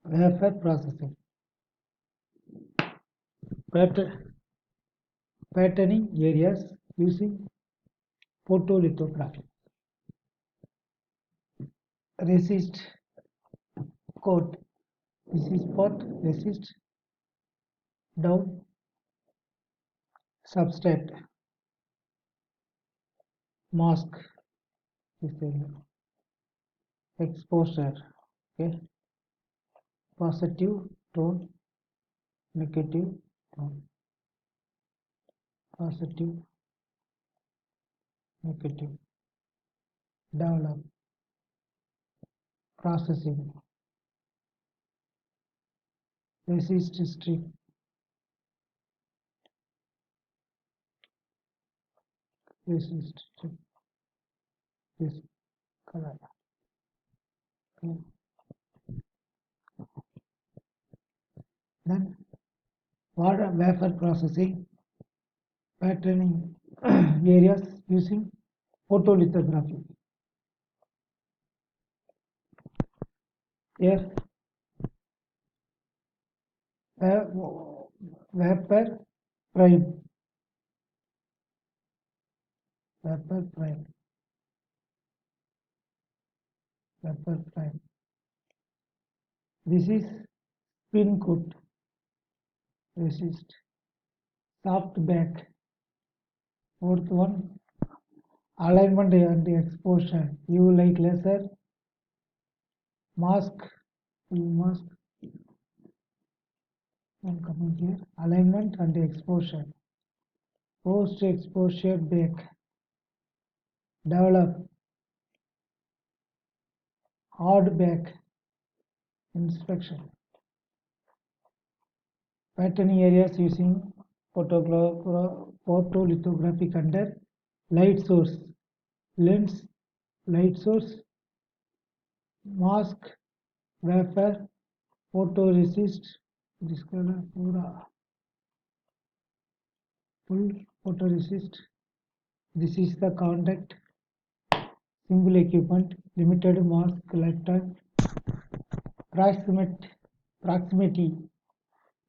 Wafer processing. Patterning areas using photolithography. Resist coat. This is pot resist down substrate mask. This is exposure. Okay, positive tone, negative tone, positive, negative. Develop processing. Resist strip. Resist strip. This color. Okay. Then wafer processing, patterning areas using photolithography. Here, vapor prime, vapor prime, vapor prime. This is spin coat, resist, soft back. Fourth one, alignment and exposure, UV light laser, mask, mask. And coming here, alignment and exposure. Post exposure back. Develop hard back inspection. Patterning areas using photolithographic under light source, lens, light source, mask, wafer, photoresist. This color full photoresist. This is the contact. Single equipment, limited mask lifetime. Proximity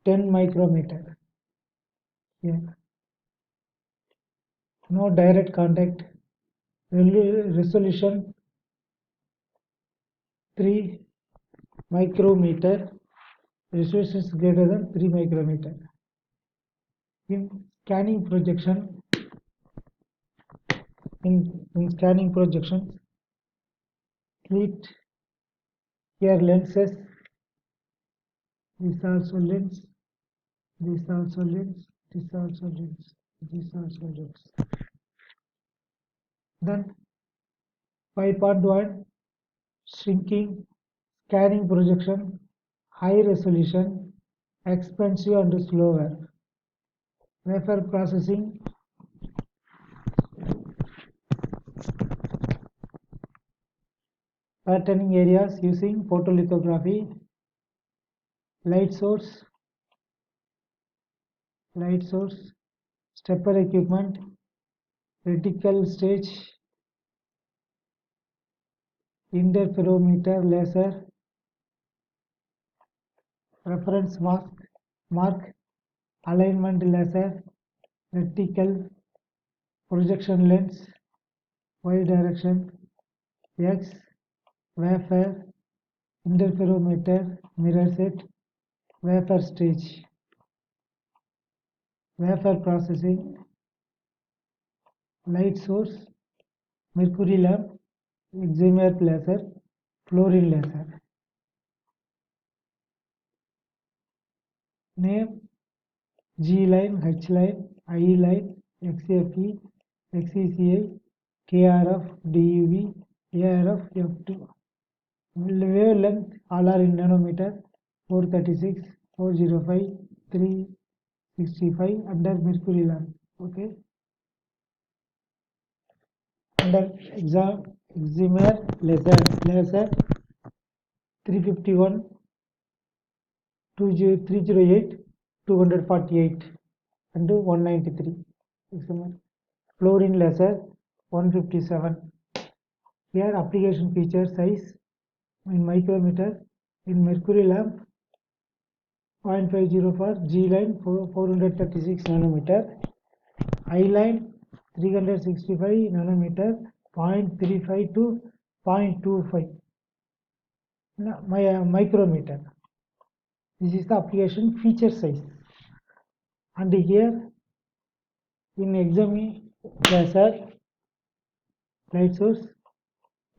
10 micrometer. Here. No direct contact. Resolution 3 micrometer. Resolution is greater than 3 micrometer. In scanning projection, slit here lenses. This also lens. This also lens. This also lens. This also lens. Then 5.1 shrinking, scanning projection, high resolution, expensive and slower. Wafer processing, patterning areas using photolithography, light source, stepper equipment, reticle stage, interferometer laser, reference mark, alignment laser, reticle, projection lens, y direction, x, wafer, interferometer, mirror set, wafer stage. Wafer processing, light source, mercury lamp, excimer laser, fluorine laser. Name, G line, H line, I line, XFE, XECI, KRF, DUV, ARF, F2. Wavelength, all are in nanometer, 436, 405, 365 under mercury lamp. Okay. Under excimer laser 351, 308, 248 and 193. Excimer. Fluorine laser 157. Here application feature size in micrometer In mercury lamp 0.50 for G line 436 nanometer, I line 365 nanometer 0.35 to 0.25 micrometer. This is the application feature size. And here in examine laser light source,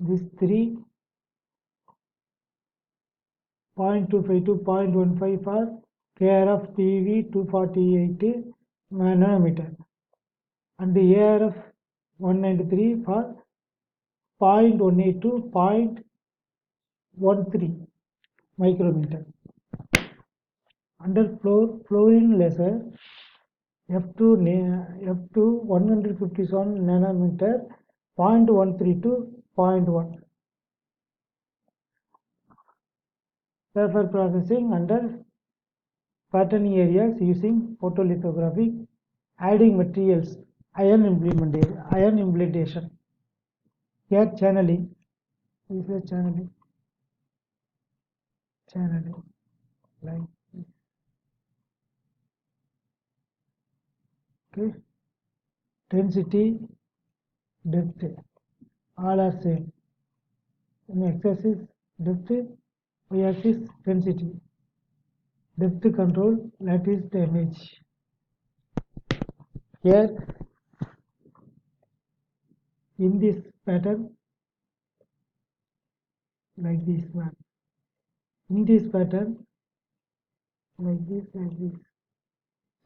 this 3.25 to 0.15 for KRF PV 248 nanometer and ARF 193 for 0.18 to 0.13 micrometer. Under fluorescent laser F2 157 nanometer 0.13 to 0.1. Wafer processing under patterning areas using photolithography, adding materials, ion implementation. Here channeling. This is channeling. Like this. Okay. Density, depth, all are same. In x-axis depth, y-axis density. Depth control, that is the image. Here in this pattern, like this one. In this pattern, like this. See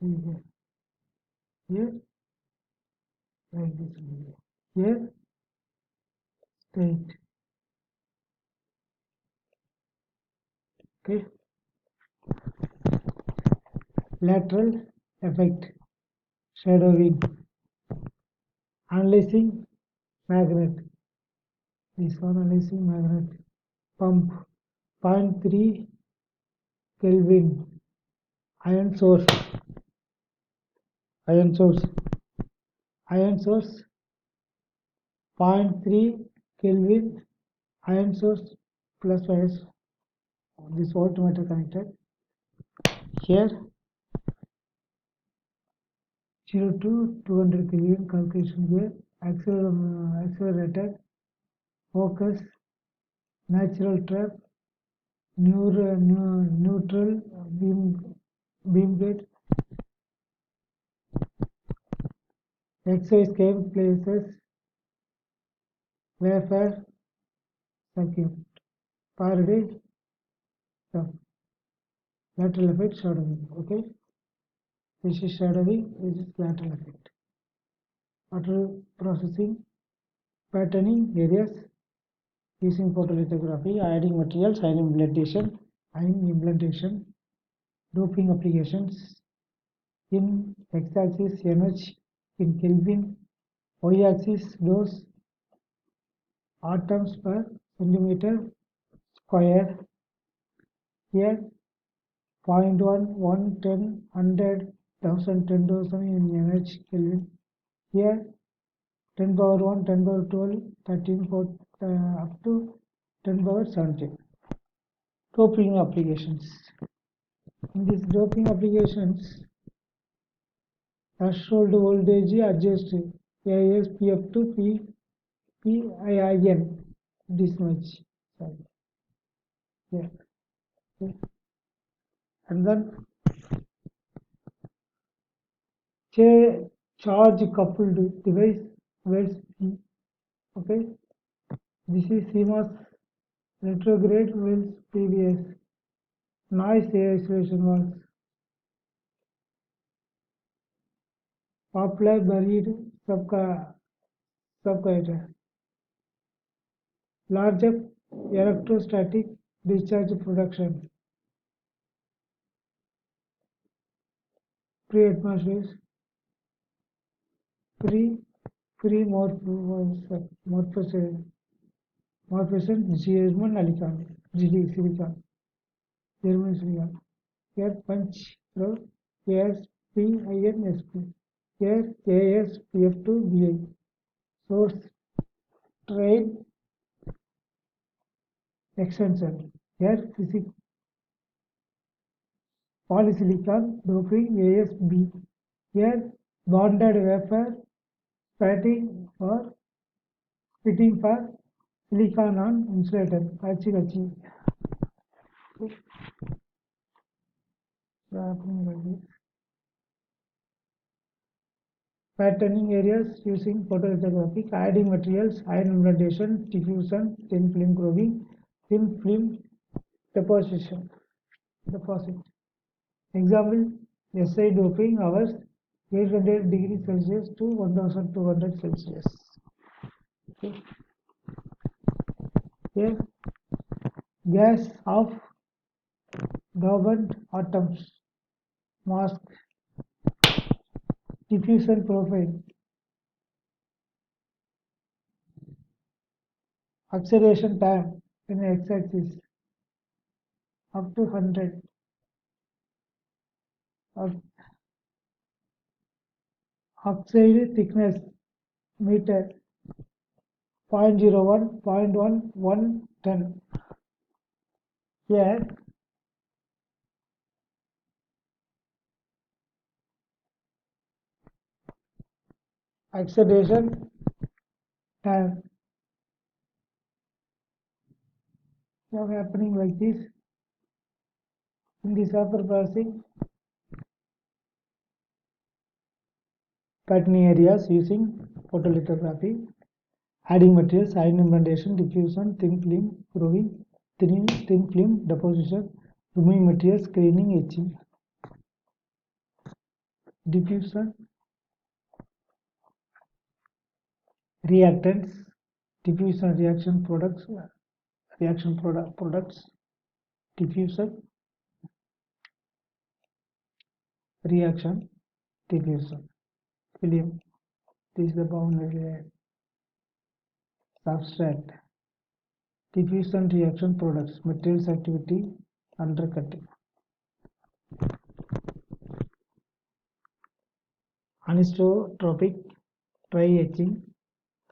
here. Here, like this. Here, straight. Okay. Lateral effect, shadowing, analyzing magnet. This one analyzing magnet. Pump 0.3 Kelvin. Iron source. Iron source 0.3 Kelvin. Iron source plus minus this voltmeter connected. Here 0 to 200 Kelvin calculation here. Accelerator, focus, natural trap, neutral beam gate, X-ray scale places, wafer circuit, Faraday stuff. Lateral effect shadowing. Okay, this is shadowing, this is lateral effect. After processing, patterning areas using photolithography, adding materials, ion implantation, doping applications. In x-axis energy in Kelvin, y-axis dose atoms per centimeter square. Here 0.1, 1, 10, 100, 1000, 10,000 in energy Kelvin. Here 10 power 1, 10 power 12, 13, 4, up to 10 power 17. Doping applications. In these doping applications, threshold voltage adjust ASPF to PIN. This much. Yeah. Okay. And then charge coupled device wells P. Okay. This is CMOS retrograde wells PBS. Noise isolation was popular buried subcarrier. Larger electrostatic discharge production. Pre-atmospheric free morphosen German silicon. Here punch through ASPINSP. Here ASPF2BI. Source train extension. Here polysilicon doping ASB. Here bonded wafer spitting for silicon on insulator. Kachi. Patterning areas using photolithography, adding materials, ion implantation, diffusion, thin film growing, thin film deposition. Example, SI doping hours 800 degrees Celsius to 1200 Celsius. Okay. Here, gas of dopant atoms, mask, diffusion profile, acceleration time in x-axis up to 100. Oxide thickness meter 0.01, 0.1, 1, 10. Here, acceleration time now happening like this in the vapor processing. Patterning areas using photolithography, adding materials, ion implantation, diffusion, thin film growing, thin film deposition, removing materials, screening, etching. Diffusion, reactants, diffusion reaction products, diffusion, reaction, diffusion. Film, this is the boundary layer. Substrate, diffusion reaction products, materials activity, undercutting. Anisotropic dry etching,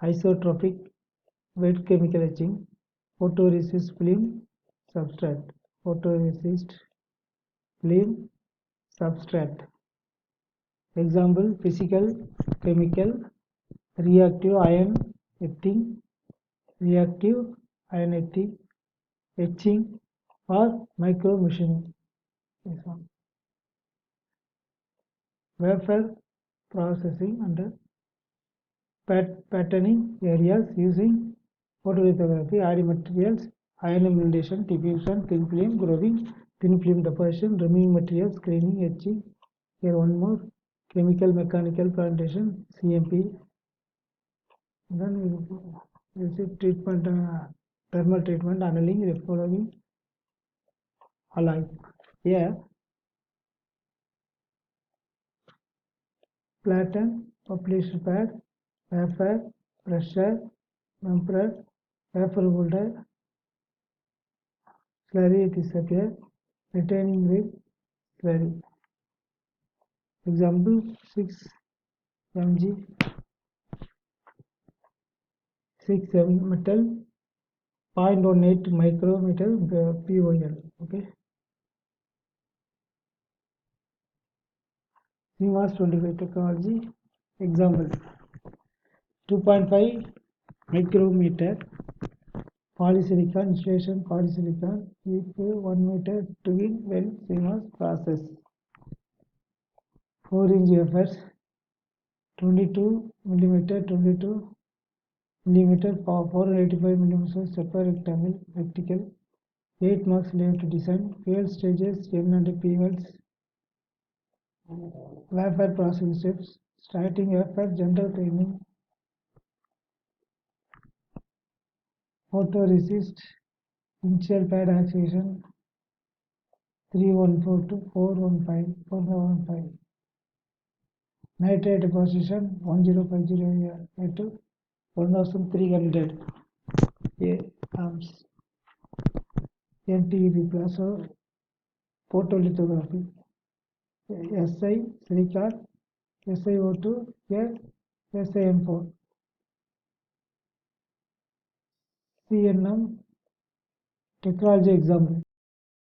isotropic wet chemical etching, photoresist film substrate, photoresist film substrate. Example, physical, chemical, reactive ion etching, etching or micro machining. This one. Wafer processing under patterning areas using photolithography, adding materials, ion implantation, diffusion, thin film growing, thin film deposition, removing materials, screening, etching. Here one more, chemical mechanical plantation, CMP. Then we see treatment, thermal treatment, annealing, reforming, alloy. Here, platen, published pad, wafer, pressure, bumper, wafer holder, slurry disappear, retaining grip, slurry. Example 6 mg 6 metal 0.18 micrometer POL. Okay. CMOS 25 technology. Example 2.5 micrometer polysilicon insulation polysilicon with 1 meter twin well CMOS process. 4-inch wafers 22 millimeter 22 millimeter 485 millimeter super rectangle vertical 8 marks left design fuel stages N and P wells. Wafer processing steps starting wafer general cleaning photoresist initial pad activation 314 to 415 nitrate deposition 1050 to 1300 amps NTEB plasma photolithography SI silicon SiO2 here SiN4 CNM technology example.